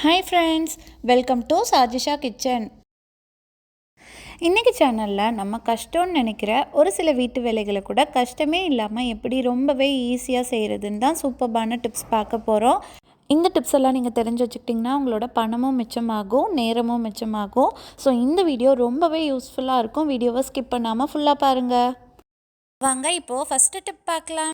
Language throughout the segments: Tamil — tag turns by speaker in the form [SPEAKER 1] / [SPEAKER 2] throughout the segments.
[SPEAKER 1] Hi friends, welcome to Sajisha kitchen. இன்றைக்கி சேனலில் நம்ம கஷ்டம்னு நினைக்கிற ஒரு சில வீட்டு வேலைகளை கூட கஷ்டமே இல்லாமல் எப்படி ரொம்பவே ஈஸியாக செய்கிறதுன்னு தான் சூப்பர்பான டிப்ஸ் பார்க்க போகிறோம். இந்த டிப்ஸ் எல்லாம் நீங்கள் தெரிஞ்சு வச்சுக்கிட்டிங்கன்னா உங்களோட பணமும் மிச்சமாகும், நேரமும் மிச்சமாகும். ஸோ இந்த வீடியோ ரொம்பவே யூஸ்ஃபுல்லாக இருக்கும். வீடியோவை ஸ்கிப் பண்ணாமல் ஃபுல்லாக பாருங்கள். வாங்க இப்போது ஃபஸ்ட்டு டிப் பார்க்கலாம்.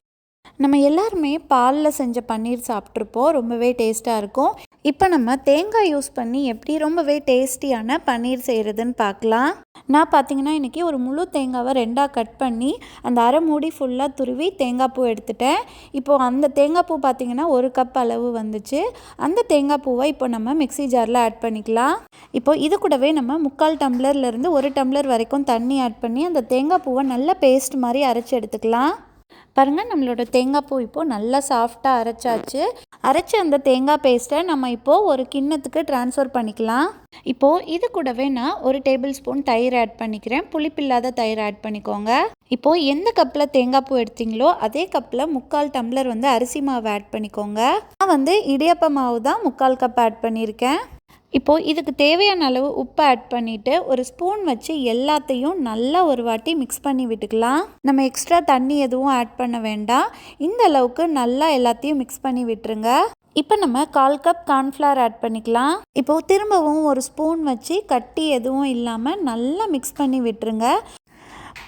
[SPEAKER 1] நம்ம எல்லாருமே பாலில் செஞ்ச பன்னீர் சாப்பிட்ருப்போம், ரொம்பவே டேஸ்ட்டாக இருக்கும். இப்போ நம்ம தேங்காய் யூஸ் பண்ணி எப்படி ரொம்பவே டேஸ்டியான பன்னீர் செய்கிறதுன்னு பார்க்கலாம். நான் பார்த்தீங்கன்னா இன்றைக்கி ஒரு முழு தேங்காவை ரெண்டாக கட் பண்ணி அந்த அரை மூடி ஃபுல்லாக துருவி தேங்காய் பூ எடுத்துட்டேன். இப்போது அந்த தேங்காய் பூ பார்த்திங்கன்னா 1 கப் அளவு வந்துச்சு. அந்த தேங்காய் பூவை இப்போ நம்ம மிக்ஸி ஜாரில் ஆட் பண்ணிக்கலாம். இப்போது இது கூடவே நம்ம 3/4 டம்ளர்லேருந்து 1 டம்ளர் வரைக்கும் தண்ணி ஆட் பண்ணி அந்த தேங்காய் பூவை நல்லா பேஸ்ட் மாதிரி அரைச்சி எடுத்துக்கலாம். பாருங்கள், நம்மளோட தேங்காய் பூ இப்போது நல்லா சாஃப்டாக அரைச்சி அந்த தேங்காய் பேஸ்ட்டை நம்ம இப்போது ஒரு கிண்ணத்துக்கு ட்ரான்ஸ்ஃபர் பண்ணிக்கலாம். இப்போது இது கூடவே நான் 1 டேபிள் ஸ்பூன் தயிர் ஆட் பண்ணிக்கிறேன். புளிப்பில்லாத தயிர் ஆட் பண்ணிக்கோங்க. இப்போது எந்த கப்பில் தேங்காய் பூ எடுத்தீங்களோ அதே கப்பில் 3/4 டம்ளர் அரிசி மாவு ஆட் பண்ணிக்கோங்க. நான் இடியப்ப மாவு தான் 3/4 கப் ஆட் பண்ணியிருக்கேன். இப்போது இதுக்கு தேவையான அளவு உப்பு ஆட் பண்ணிவிட்டு ஒரு ஸ்பூன் வச்சு எல்லாத்தையும் நல்லா ஒரு வாட்டி மிக்ஸ் பண்ணி விட்டுக்கலாம். நம்ம எக்ஸ்ட்ரா தண்ணி எதுவும் ஆட் பண்ண வேண்டாம். இந்த அளவுக்கு நல்லா எல்லாத்தையும் மிக்ஸ் பண்ணி விட்டுருங்க. இப்போ நம்ம 1/4 கப் கார்ன்ஃப்ளவர் ஆட் பண்ணிக்கலாம். இப்போது திரும்பவும் ஒரு ஸ்பூன் வச்சு கட்டி எதுவும் இல்லாமல் நல்லா மிக்ஸ் பண்ணி விட்டுருங்க.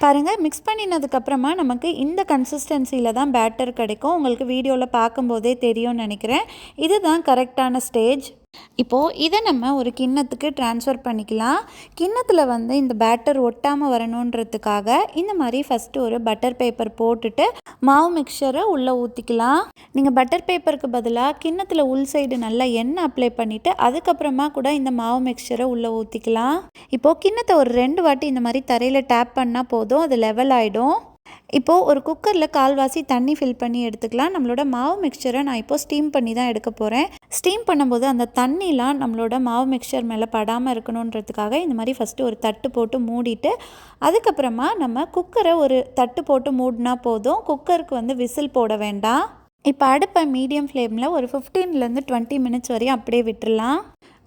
[SPEAKER 1] பாருங்கள், மிக்ஸ் பண்ணினதுக்கப்புறமா நமக்கு இந்த கன்சிஸ்டன்சியில் தான் பேட்டர் கிடைக்கும். உங்களுக்கு வீடியோவில் பார்க்கும்போதே தெரியும்னு நினைக்கிறேன். இதுதான் கரெக்டான ஸ்டேஜ். இப்போது இதை நம்ம ஒரு கிண்ணத்துக்கு ட்ரான்ஸ்ஃபர் பண்ணிக்கலாம். கிண்ணத்தில் இந்த பேட்டர் ஒட்டாமல் வரணுன்றதுக்காக இந்த மாதிரி ஃபஸ்ட்டு ஒரு பட்டர் பேப்பர் போட்டுட்டு மாவு மிக்சரை உள்ளே ஊற்றிக்கலாம். நீங்கள் பட்டர் பேப்பருக்கு பதிலாக கிண்ணத்தில் உள் சைடு நல்லா எண்ணெய் அப்ளை பண்ணிவிட்டு அதுக்கப்புறமா கூட இந்த மாவு மிக்சரை உள்ளே ஊற்றிக்கலாம். இப்போது கிண்ணத்தை ஒரு 2 வாட்டி இந்த மாதிரி தரையில் டேப் பண்ணால் போதும், அது லெவல் ஆகிடும். இப்போது ஒரு குக்கரில் 1/4 தண்ணி ஃபில் பண்ணி எடுத்துக்கலாம். நம்மளோட மாவு மிக்சரை நான் இப்போது ஸ்டீம் பண்ணி தான் எடுக்க போகிறேன். ஸ்டீம் பண்ணும்போது அந்த தண்ணிலாம் நம்மளோட மாவு மிக்சர் மேலே படாமல் இருக்கணுன்றதுக்காக இந்த மாதிரி ஃபஸ்ட்டு ஒரு தட்டு போட்டு மூடிட்டு அதுக்கப்புறமா நம்ம குக்கரை ஒரு தட்டு போட்டு மூடினா போதும். குக்கருக்கு விசில் போட வேண்டாம். இப்போ அடுப்பை மீடியம் ஃப்ளேமில் ஒரு 15லேருந்து 20 மினிட்ஸ் வரையும் அப்படியே விட்டுடலாம்.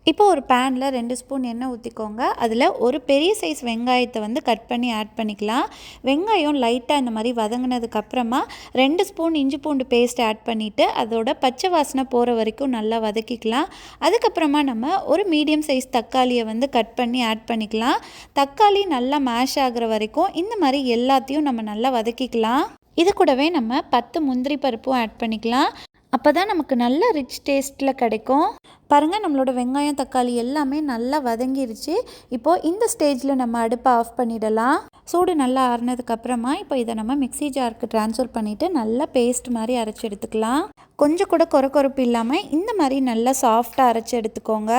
[SPEAKER 1] இப்போ ஒரு பேனில் 2 ஸ்பூன் எண்ணெய் ஊற்றிக்கோங்க. அதில் ஒரு பெரிய சைஸ் வெங்காயத்தை கட் பண்ணி ஆட் பண்ணிக்கலாம். வெங்காயம் லைட்டாக இந்த மாதிரி வதங்கினதுக்கப்புறமா 2 ஸ்பூன் இஞ்சி பூண்டு பேஸ்ட் ஆட் பண்ணிவிட்டு அதோட பச்சை வாசனை போகிற வரைக்கும் நல்லா வதக்கிக்கலாம். அதுக்கப்புறமா நம்ம ஒரு மீடியம் சைஸ் தக்காளியை கட் பண்ணி ஆட் பண்ணிக்கலாம். தக்காளி நல்லா மேஷ் ஆகிற வரைக்கும் இந்த மாதிரி எல்லாத்தையும் நம்ம நல்லா வதக்கிக்கலாம். இது கூடவே நம்ம 10 முந்திரி பருப்பும் ஆட் பண்ணிக்கலாம். அப்போ தான் நமக்கு நல்ல ரிச் டேஸ்ட்டில் கிடைக்கும். பாருங்கள், நம்மளோட வெங்காயம் தக்காளி எல்லாமே நல்லா வதங்கிருச்சு. இப்போது இந்த ஸ்டேஜில் நம்ம அடுப்பை ஆஃப் பண்ணிடலாம். சூடு நல்லா ஆறுனதுக்கப்புறமா இப்போ இதை நம்ம மிக்ஸி ஜாருக்கு ட்ரான்ஸ்ஃபர் பண்ணிவிட்டு நல்லா பேஸ்ட் மாதிரி அரைச்சி எடுத்துக்கலாம். கொஞ்சம் கூட கொரப்பு இல்லாமல் இந்த மாதிரி நல்லா சாஃப்டாக அரைச்சி எடுத்துக்கோங்க.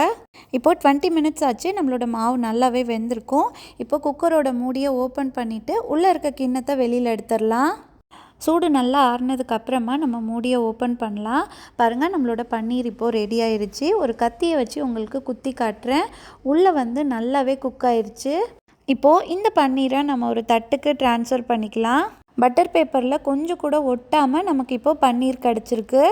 [SPEAKER 1] இப்போது 20 மினிட்ஸ் ஆச்சு. நம்மளோட மாவு நல்லாவே வெந்திருக்கும். இப்போ குக்கரோட மூடியை ஓப்பன் பண்ணிவிட்டு உள்ளே இருக்க கிண்ணத்தை வெளியில் எடுத்துடலாம். சூடு நல்லா ஆறுனதுக்கப்புறமா நம்ம மூடியை ஓப்பன் பண்ணலாம். பாருங்கள், நம்மளோட பன்னீர் இப்போது ரெடி ஆயிடுச்சு. ஒரு கத்தியை வச்சு உங்களுக்கு குத்தி காட்டுறேன். உள்ளே நல்லாவே குக் ஆயிடுச்சு. இப்போது இந்த பன்னீரை நம்ம ஒரு தட்டுக்கு ட்ரான்ஸ்ஃபர் பண்ணிக்கலாம். பட்டர் பேப்பரில் கொஞ்சம் கூட ஒட்டாமல் நமக்கு இப்போது பன்னீர் கிடச்சிருக்கு.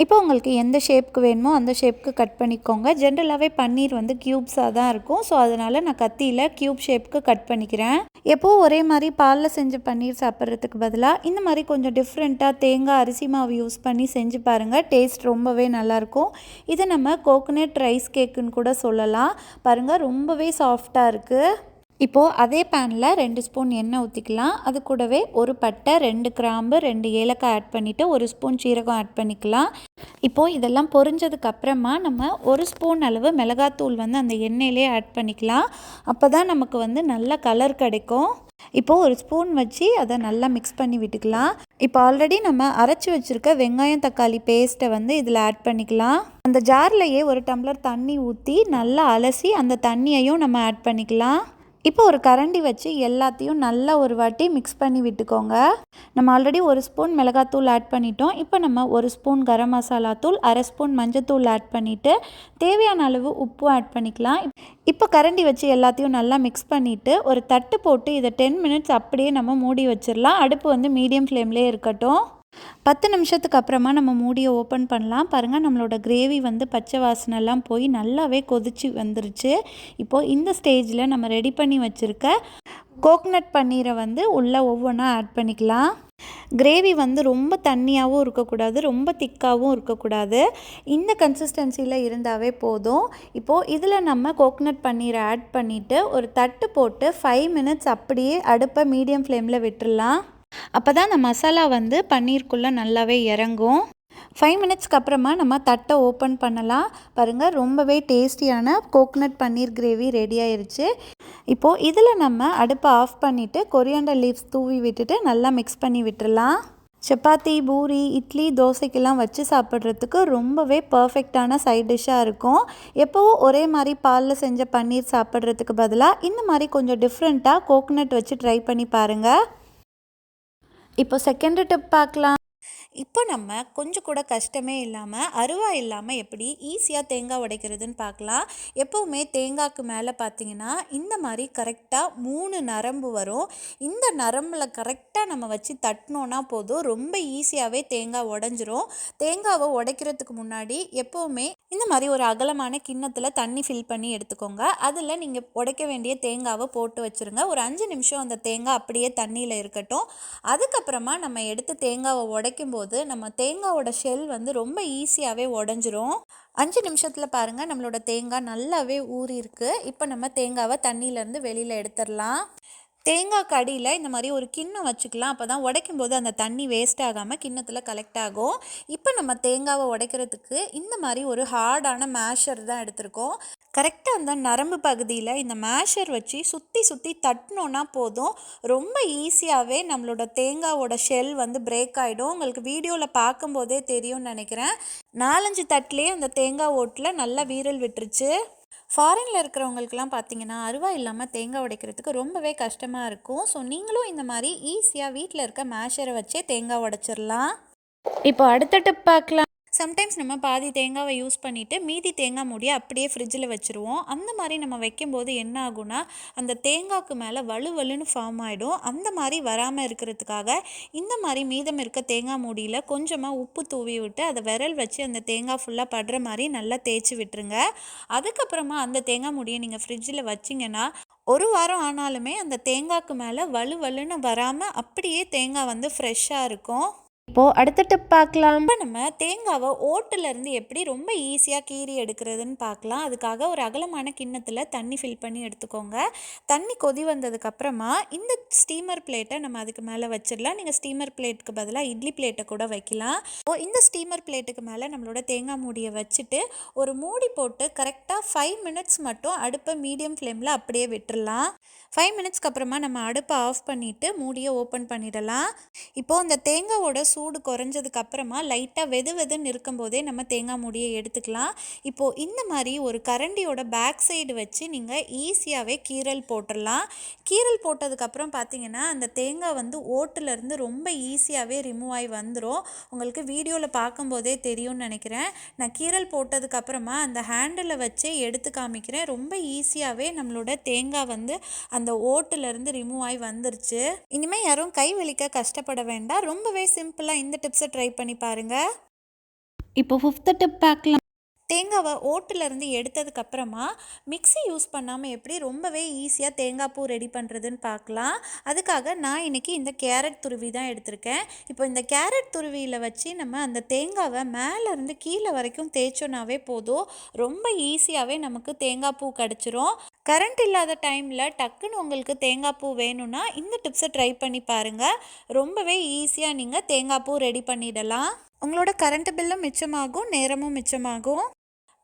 [SPEAKER 1] இப்போ உங்களுக்கு எந்த ஷேப்புக்கு வேணுமோ அந்த ஷேப்புக்கு கட் பண்ணிக்கோங்க. ஜென்ரலாகவே பன்னீர் க்யூப்ஸாக தான் இருக்கும். ஸோ அதனால் நான் கத்தியில் க்யூப் ஷேப்புக்கு கட் பண்ணிக்கிறேன். எப்போது ஒரே மாதிரி பாலில் செஞ்ச பன்னீர் சாப்பிட்றதுக்கு பதிலாக இந்த மாதிரி கொஞ்சம் டிஃப்ரெண்ட்டாக தேங்காய் அரிசி மாவு யூஸ் பண்ணி செஞ்சு பாருங்கள். டேஸ்ட் ரொம்பவே நல்லாயிருக்கும். இதை நம்ம கோகோனட் ரைஸ் கேக்குன்னு கூட சொல்லலாம். பாருங்கள், ரொம்பவே சாஃப்டாக இருக்குது. இப்போது அதே பேனில் 2 ஸ்பூன் எண்ணெய் ஊற்றிக்கலாம். அது கூடவே ஒரு பட்டை, 2 கிராம்பு, 2 ஏலக்காய் ஆட் பண்ணிவிட்டு 1 ஸ்பூன் சீரகம் ஆட் பண்ணிக்கலாம். இப்போது இதெல்லாம் பொரிஞ்சதுக்கப்புறமா நம்ம 1 ஸ்பூன் அளவு மிளகாத்தூள் அந்த எண்ணெயிலே ஆட் பண்ணிக்கலாம். அப்போ தான் நமக்கு நல்ல கலர் கிடைக்கும். இப்போது ஒரு ஸ்பூன் வச்சு அதை நல்லா மிக்ஸ் பண்ணி விட்டுக்கலாம். இப்போ ஆல்ரெடி நம்ம அரைச்சி வச்சுருக்க வெங்காயம் தக்காளி பேஸ்ட்டை இதில் ஆட் பண்ணிக்கலாம். அந்த ஜார்லையே 1 டம்ளர் தண்ணி ஊற்றி நல்லா அலசி அந்த தண்ணியையும் நம்ம ஆட் பண்ணிக்கலாம். இப்போ ஒரு கரண்டி வச்சு எல்லாத்தையும் நல்லா ஒரு வாட்டி மிக்ஸ் பண்ணி விட்டுக்கோங்க. நம்ம ஆல்ரெடி 1 ஸ்பூன் மிளகாத்தூள் ஆட் பண்ணிட்டோம். இப்போ நம்ம 1 ஸ்பூன் கரம் மசாலா தூள், 1/2 ஸ்பூன் மஞ்சத்தூள் ஆட் பண்ணிவிட்டு தேவையான அளவு உப்பு ஆட் பண்ணிக்கலாம். இப்போ கரண்டி வச்சு எல்லாத்தையும் நல்லா மிக்ஸ் பண்ணிவிட்டு ஒரு தட்டு போட்டு இதை 10 மினிட்ஸ் அப்படியே நம்ம மூடி வச்சிடலாம். அடுப்பு மீடியம் ஃப்ளேம்லேயே இருக்கட்டும். 10 நிமிஷத்துக்கு அப்புறமா நம்ம மூடியை ஓப்பன் பண்ணலாம். பாருங்கள், நம்மளோட கிரேவி வந்து பச்சை வாசனைலாம் போய் நல்லாவே கொதிச்சு வந்துருச்சு. இப்போது இந்த ஸ்டேஜில் நம்ம ரெடி பண்ணி வச்சுருக்க கோகனட் பன்னீரை வந்து உள்ளே ஒவ்வொன்றா ஆட் பண்ணிக்கலாம். கிரேவி வந்து ரொம்ப தண்ணியாகவும் இருக்கக்கூடாது, ரொம்ப திக்காகவும் இருக்கக்கூடாது. இந்த கன்சிஸ்டன்சியில் இருந்தாவே போதும். இப்போது இதில் நம்ம கோகனட் பன்னீரை ஆட் பண்ணிவிட்டு ஒரு தட்டு போட்டு 5 மினிட்ஸ் அப்படியே அடுப்பை மீடியம் ஃப்ளேமில் விட்டுடலாம். அப்போ தான் அந்த மசாலா வந்து பன்னீருக்குள்ளே நல்லாவே இறங்கும். 5 மினிட்ஸ்க்கு அப்புறமா நம்ம தட்டை ஓப்பன் பண்ணலாம். பாருங்கள், ரொம்பவே டேஸ்டியான கோகனட் பன்னீர் கிரேவி ரெடி ஆயிருச்சு. இப்போது இதில் நம்ம அடுப்பை ஆஃப் பண்ணிவிட்டு கொரியாண்டர் லீவ்ஸ் தூவி விட்டுட்டு நல்லா மிக்ஸ் பண்ணி விட்டுடலாம். சப்பாத்தி, பூரி, இட்லி, தோசைக்கெல்லாம் வச்சு சாப்பிட்றதுக்கு ரொம்பவே பர்ஃபெக்டான சைட் டிஷ்ஷாக இருக்கும். எப்போவும் ஒரே மாதிரி பாலில் செஞ்ச பன்னீர் சாப்பிட்றதுக்கு பதிலாக இந்த மாதிரி கொஞ்சம் டிஃப்ரெண்ட்டாக கோகனட் வச்சு ட்ரை பண்ணி பாருங்கள். இப்போ செகண்ட் டிப் பார்க்கலாம். இப்போ நம்ம கொஞ்சம் கூட கஷ்டமே இல்லாமல், அருவா இல்லாமல் எப்படி ஈஸியாக தேங்காய் உடைக்கிறதுன்னு பார்க்கலாம். எப்போவுமே தேங்காய்க்கு மேலே பார்த்தீங்கன்னா இந்த மாதிரி கரெக்டாக 3 நரம்பு வரும். இந்த நரம்பில் கரெக்டாக நம்ம வச்சு தட்டினோன்னா போதும், ரொம்ப ஈஸியாகவே தேங்காய் உடஞ்சிரும். தேங்காவை உடைக்கிறதுக்கு முன்னாடி எப்போவுமே இந்த மாதிரி ஒரு அகலமான கிண்ணத்தில் தண்ணி ஃபில் பண்ணி எடுத்துக்கோங்க. அதில் நீங்கள் உடைக்க வேண்டிய தேங்காவை போட்டு வச்சுருங்க. ஒரு 5 நிமிஷம் அந்த தேங்காய் அப்படியே தண்ணியில் இருக்கட்டும். அதுக்கப்புறமா நம்ம எடுத்து தேங்காவை உடைக்கும் போது நம்ம தேங்காவோட ஷெல் வந்து ரொம்ப ஈஸியாகவே உடஞ்சிரும். 5 நிமிஷத்தில் பாருங்கள், நம்மளோட தேங்காய் நல்லாவே ஊறி இருக்குது. இப்போ நம்ம தேங்காவை தண்ணியிலேருந்து வெளியில் எடுத்துடலாம். தேங்காய் கடியில் இந்த மாதிரி ஒரு கிண்ணம் வச்சுக்கலாம். அப்போ தான் உடைக்கும் போது அந்த தண்ணி வேஸ்ட் ஆகாமல் கிண்ணத்தில் கலெக்ட் ஆகும். இப்போ நம்ம தேங்காவை உடைக்கிறதுக்கு இந்த மாதிரி ஒரு ஹார்டான மேஷர் தான் எடுத்திருக்கோம். கரெக்டாக அந்த நரம்பு பகுதியில் இந்த மேஷர் வச்சு சுற்றி சுற்றி தட்டினோன்னா போதும், ரொம்ப ஈஸியாகவே நம்மளோட தேங்காவோட ஷெல் வந்து பிரேக் ஆகிடும். உங்களுக்கு வீடியோவில் பார்க்கும்போதே தெரியும்னு நினைக்கிறேன். 4-5 தட்டிலே அந்த தேங்காய் ஓட்டில் நல்லா வீரல் விட்டுருச்சு. ஃபாரினில் இருக்கிறவங்களுக்குலாம் பார்த்தீங்கன்னா அருவா இல்லாமல் தேங்காய் உடைக்கிறதுக்கு ரொம்பவே கஷ்டமாக இருக்கும். ஸோ நீங்களும் இந்த மாதிரி ஈஸியாக வீட்டில் இருக்க மேஷரை வச்சே தேங்காய் உடைச்சிடலாம். இப்போ அடுத்த டிப் பார்க்கலாம். சம்டைம்ஸ் நம்ம பாதி தேங்காவை யூஸ் பண்ணிவிட்டு மீதி தேங்காய் மூடியை அப்படியே ஃப்ரிட்ஜில் வச்சுருவோம். அந்த மாதிரி நம்ம வைக்கும்போது என்ன ஆகும்னா, அந்த தேங்காய்க்கு மேலே வலுவலுன்னு ஃபார்ம் ஆகிடும். அந்த மாதிரி வராமல் இருக்கிறதுக்காக இந்த மாதிரி மீதம் இருக்க தேங்காய் மூடியில் கொஞ்சமாக உப்பு தூவி விட்டு அதை விரல் வச்சு அந்த தேங்காய் ஃபுல்லாக படுற மாதிரி நல்லா தேய்ச்சி விட்டுருங்க. அதுக்கப்புறமா அந்த தேங்காய் மூடியை நீங்கள் ஃப்ரிட்ஜில் வச்சிங்கன்னா 1 வாரம் ஆனாலுமே அந்த தேங்காய்க்கு மேலே வலுவலுன்னு வராமல் அப்படியே தேங்காய் வந்து ஃப்ரெஷ்ஷாக இருக்கும். இப்போது அடுத்த டிப் பார்க்கலாம். இப்போ நம்ம தேங்காவை ஓட்டிலேருந்து எப்படி ரொம்ப ஈஸியாக கீறி எடுக்கிறதுன்னு பார்க்கலாம். அதுக்காக ஒரு அகலமான கிண்ணத்தில் தண்ணி ஃபில் பண்ணி எடுத்துக்கோங்க. தண்ணி கொதி வந்ததுக்கப்புறமா இந்த ஸ்டீமர் பிளேட்டை நம்ம அதுக்கு மேலே வச்சிடலாம். நீங்கள் ஸ்டீமர் பிளேட்டுக்கு பதிலாக இட்லி பிளேட்டை கூட வைக்கலாம். இந்த ஸ்டீமர் பிளேட்டுக்கு மேலே நம்மளோட தேங்காய் மூடியை வச்சுட்டு ஒரு மூடி போட்டு கரெக்டாக 5 மினிட்ஸ் மட்டும் அடுப்பை மீடியம் ஃப்ளேமில் அப்படியே விட்டுடலாம். 5 மினிட்ஸ்க்கு அப்புறமா நம்ம அடுப்பை ஆஃப் பண்ணிவிட்டு மூடியை ஓப்பன் பண்ணிடலாம். இப்போது அந்த தேங்காவோட சூடு குறைஞ்சதுக்கு அப்புறமா லைட்டாக வெதுன்னு இருக்கும்போதே நம்ம தேங்காய் மூடியை எடுத்துக்கலாம். இப்போது இந்த மாதிரி ஒரு கரண்டியோட பேக் சைடு வச்சு நீங்கள் ஈஸியாகவே கீரல் போட்டுடலாம். கீரல் போட்டதுக்கப்புறம் பார்த்தீங்கன்னா அந்த தேங்காய் வந்து ஓட்டிலேருந்து ரொம்ப ஈஸியாகவே ரிமூவ் ஆகி வந்துடும். உங்களுக்கு வீடியோவில் பார்க்கும்போதே தெரியும்னு நினைக்கிறேன். நான் கீரல் போட்டதுக்கப்புறமா அந்த ஹேண்டில் வச்சு எடுத்து காமிக்கிறேன். ரொம்ப ஈஸியாகவே நம்மளோட தேங்காய் வந்து அந்த ஓட்டிலேருந்து ரிமூவ் ஆகி வந்துருச்சு. இனிமேல் யாரும் கை வலிக்க கஷ்டப்பட வேண்டாம். ரொம்பவே சிம்பிளாக இந்த டிப்ஸை ட்ரை பண்ணி பாருங்கள். இப்போ 5th டிப் பார்க்கலாம். தேங்காவை ஓட்டிலேருந்து எடுத்ததுக்கப்புறமா மிக்ஸி யூஸ் பண்ணாமல் எப்படி ரொம்பவே ஈஸியாக தேங்காய் பூ ரெடி பண்ணுறதுன்னு பார்க்கலாம். அதுக்காக நான் இன்றைக்கி இந்த கேரட் துருவி தான் எடுத்திருக்கேன். இப்போ இந்த கேரட் துருவியில் வச்சு நம்ம அந்த தேங்காவை மேலேருந்து கீழே வரைக்கும் தேய்ச்சோன்னாவே போதும், ரொம்ப ஈஸியாகவே நமக்கு தேங்காய் பூ கிடச்சிரும். கரண்ட் இல்லாத டைமில் டக்குன்னு உங்களுக்கு தேங்காய் பூ வேணும்னா இந்த டிப்ஸை ட்ரை பண்ணி பாருங்கள். ரொம்பவே ஈஸியாக நீங்கள் தேங்காய் பூ ரெடி பண்ணிடலாம். உங்களோட கரண்ட் பில்லும் மிச்சமாகும், நேரமும் மிச்சமாகும்.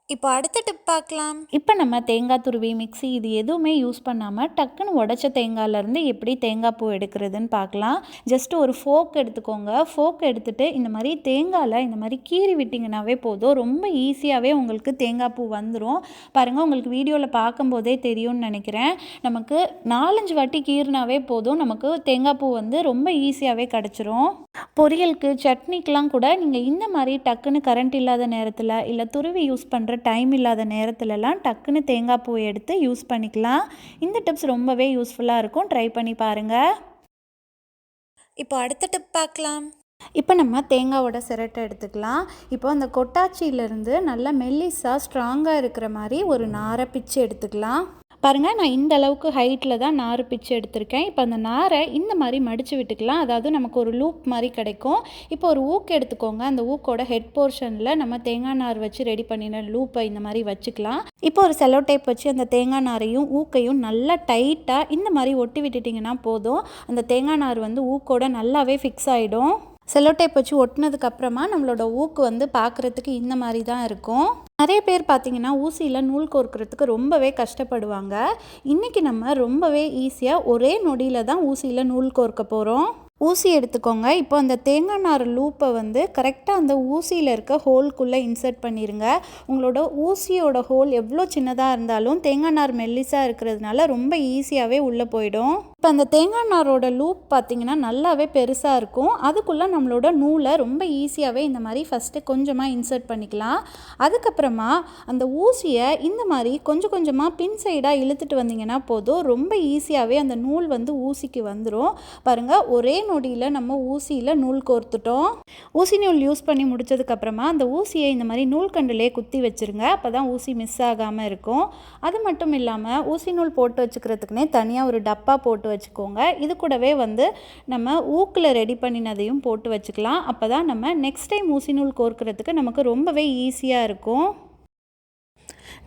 [SPEAKER 1] இப்போ அடுத்த டிப் பார்க்கலாம். இப்போ நம்ம தேங்காய் துருவி, மிக்ஸி இது எதுவுமே யூஸ் பண்ணாமல் டக்குன்னு உடச்ச தேங்காயிலேருந்து எப்படி தேங்காய் பூ எடுக்கிறதுன்னு பார்க்கலாம். ஜஸ்ட்டு ஒரு ஃபோக் எடுத்துக்கோங்க. ஃபோக் எடுத்துகிட்டு இந்த மாதிரி தேங்காயில் இந்த மாதிரி கீறி விட்டிங்கனாவே போதும், ரொம்ப ஈஸியாகவே உங்களுக்கு தேங்காய் பூ வந்துடும். பாருங்கள், உங்களுக்கு வீடியோவில் பார்க்கும்போதே தெரியும்னு நினைக்கிறேன். நமக்கு 4-5 வாட்டி கீறினாவே போதும், நமக்கு தேங்காய் பூ வந்து ரொம்ப ஈஸியாகவே கிடச்சிரும். பொரியலுக்கு, சட்னிக்கெலாம் கூட நீங்கள் இந்த மாதிரி டக்குன்னு கரண்ட் இல்லாத நேரத்தில் இல்லை துருவி யூஸ் பண்ணுற டைம் இல்லாத நேரத்துலலாம் டக்குன்னு தேங்காய் பூ எடுத்து யூஸ் பண்ணிக்கலாம். இந்த டிப்ஸ் ரொம்பவே யூஸ்ஃபுல்லாக இருக்கும். ட்ரை பண்ணி பாருங்கள். இப்போ அடுத்த டிப் பார்க்கலாம். இப்போ நம்ம தேங்காவோட சிரட்டை எடுத்துக்கலாம். இப்போ அந்த கொட்டாச்சியிலேருந்து நல்லா மெல்லிஸாக ஸ்ட்ராங்காக இருக்கிற மாதிரி ஒரு நாரை பிச்சு எடுத்துக்கலாம். பாருங்கள், நான் இந்த அளவுக்கு ஹைட்டில் தான் நார் பிச்சு எடுத்திருக்கேன். இப்போ அந்த நாரை இந்த மாதிரி மடித்து விட்டுக்கலாம். அதாவது நமக்கு ஒரு லூப் மாதிரி கிடைக்கும். இப்போ ஒரு ஊக்கு எடுத்துக்கோங்க. அந்த ஊக்கோட ஹெட் போர்ஷனில் நம்ம தேங்காய் நார் வச்சு ரெடி பண்ணின லூப்பை இந்த மாதிரி வச்சுக்கலாம். இப்போ ஒரு செல்லோ டேப் வச்சு அந்த தேங்காய் நாரையும் ஊக்கையும் நல்லா டைட்டாக இந்த மாதிரி ஒட்டி விட்டுட்டிங்கன்னா போதும். அந்த தேங்காய் நார் வந்து ஊக்கோட நல்லாவே ஃபிக்ஸ் ஆகிடும். செல்லோ டேப் வச்சு ஒட்டினதுக்கப்புறமா நம்மளோட ஊக்கு வந்து பார்க்குறதுக்கு இந்த மாதிரி தான் இருக்கும். நிறைய பேர் பார்த்திங்கன்னா ஊசியில் நூல் கோர்க்கிறதுக்கு ரொம்பவே கஷ்டப்படுவாங்க. இன்றைக்கி நம்ம ரொம்பவே ஈஸியாக ஒரே நொடியில் தான் ஊசியில் நூல் கோர்க்க போகிறோம். ஊசி எடுத்துக்கோங்க. இப்போ அந்த தேங்காய் நார் லூப்பை வந்து கரெக்டாக அந்த ஊசியில் இருக்க ஹோல்குள்ளே இன்சர்ட் பண்ணிடுங்க. உங்களோட ஊசியோட ஹோல் எவ்வளோ சின்னதாக இருந்தாலும் தேங்காய் நார் மெல்லிஸாக இருக்கிறதுனால ரொம்ப ஈஸியாகவே உள்ளே போயிடும். இப்போ அந்த தேங்காய் நாரோட லூப் பார்த்திங்கன்னா நல்லாவே பெருசாக இருக்கும். அதுக்குள்ளே நம்மளோட நூலை ரொம்ப ஈஸியாகவே இந்த மாதிரி ஃபஸ்ட்டு கொஞ்சமாக இன்சர்ட் பண்ணிக்கலாம். அதுக்கப்புறமா அந்த ஊசியை இந்த மாதிரி கொஞ்சம் கொஞ்சமாக பின் சைடாக இழுத்துட்டு வந்தீங்கன்னா போதும். ரொம்ப ஈஸியாகவே அந்த நூல் வந்து ஊசிக்கு வந்துடும். பாருங்கள், ஒரே நொடியில் நம்ம ஊசியில் நூல் கோர்த்துட்டோம். ஊசி நூல் யூஸ் பண்ணி முடித்ததுக்கப்புறமா அந்த ஊசியை இந்த மாதிரி நூல் கண்டிலே குத்தி வச்சுருங்க. அப்போ தான் ஊசி மிஸ் ஆகாமல் இருக்கும். அது மட்டும் இல்லாமல் ஊசி நூல் போட்டு வச்சுக்கிறதுக்குனே தனியாக ஒரு டப்பா போட்டு வச்சுக்கோங்க. இது கூடவே வந்து நம்ம ஊக்கில் ரெடி பண்ணினதையும் போட்டு வச்சுக்கலாம். அப்போ தான் நம்ம நெக்ஸ்ட் டைம் ஊசி நூல் கோர்க்கிறதுக்கு நமக்கு ரொம்பவே ஈஸியாக இருக்கும்.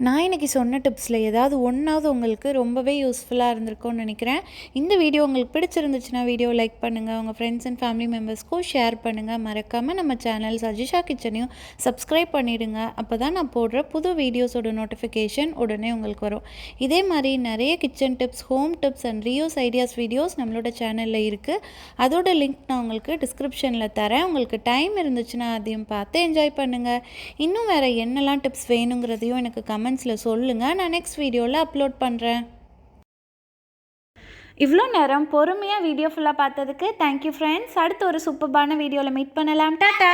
[SPEAKER 1] நான் இன்றைக்கி சொன்ன டிப்ஸில் ஏதாவது ஒன்றாவது உங்களுக்கு ரொம்பவே யூஸ்ஃபுல்லாக இருந்திருக்கும்னு நினைக்கிறேன். இந்த வீடியோ உங்களுக்கு பிடிச்சிருந்துச்சுன்னா வீடியோ லைக் பண்ணுங்கள். உங்கள் ஃப்ரெண்ட்ஸ் அண்ட் ஃபேமிலி மெம்பர்ஸ்க்கும் ஷேர் பண்ணுங்கள். மறக்காமல் நம்ம சேனல் சஜிஷா கிச்சனையும் சப்ஸ்கிரைப் பண்ணிவிடுங்க. அப்போ தான் நான் போடுற புது வீடியோஸோட நோட்டிஃபிகேஷன் உடனே உங்களுக்கு வரும். இதே மாதிரி நிறைய kitchen tips, home tips and reuse ideas videos நம்மளோட சேனலில் இருக்குது. அதோட லிங்க் நான் உங்களுக்கு டிஸ்கிரிப்ஷனில் தரேன். உங்களுக்கு டைம் இருந்துச்சுன்னா அதையும் பார்த்து என்ஜாய் பண்ணுங்கள். இன்னும் வேறு என்னெல்லாம் டிப்ஸ் வேணுங்கிறதையும் எனக்கு கமெண்ட்ஸில் சொல்லுங்கள். நான் நெக்ஸ்ட் வீடியோவில் அப்லோட் பண்ணுறேன். இவ்வளோ நேரம் பொறுமையாக வீடியோ ஃபுல்லாக பார்த்ததுக்கு தேங்க்யூ ஃப்ரெண்ட்ஸ். அடுத்து ஒரு சூப்பர்பான வீடியோவில் மீட் பண்ணலாம். டாட்டா.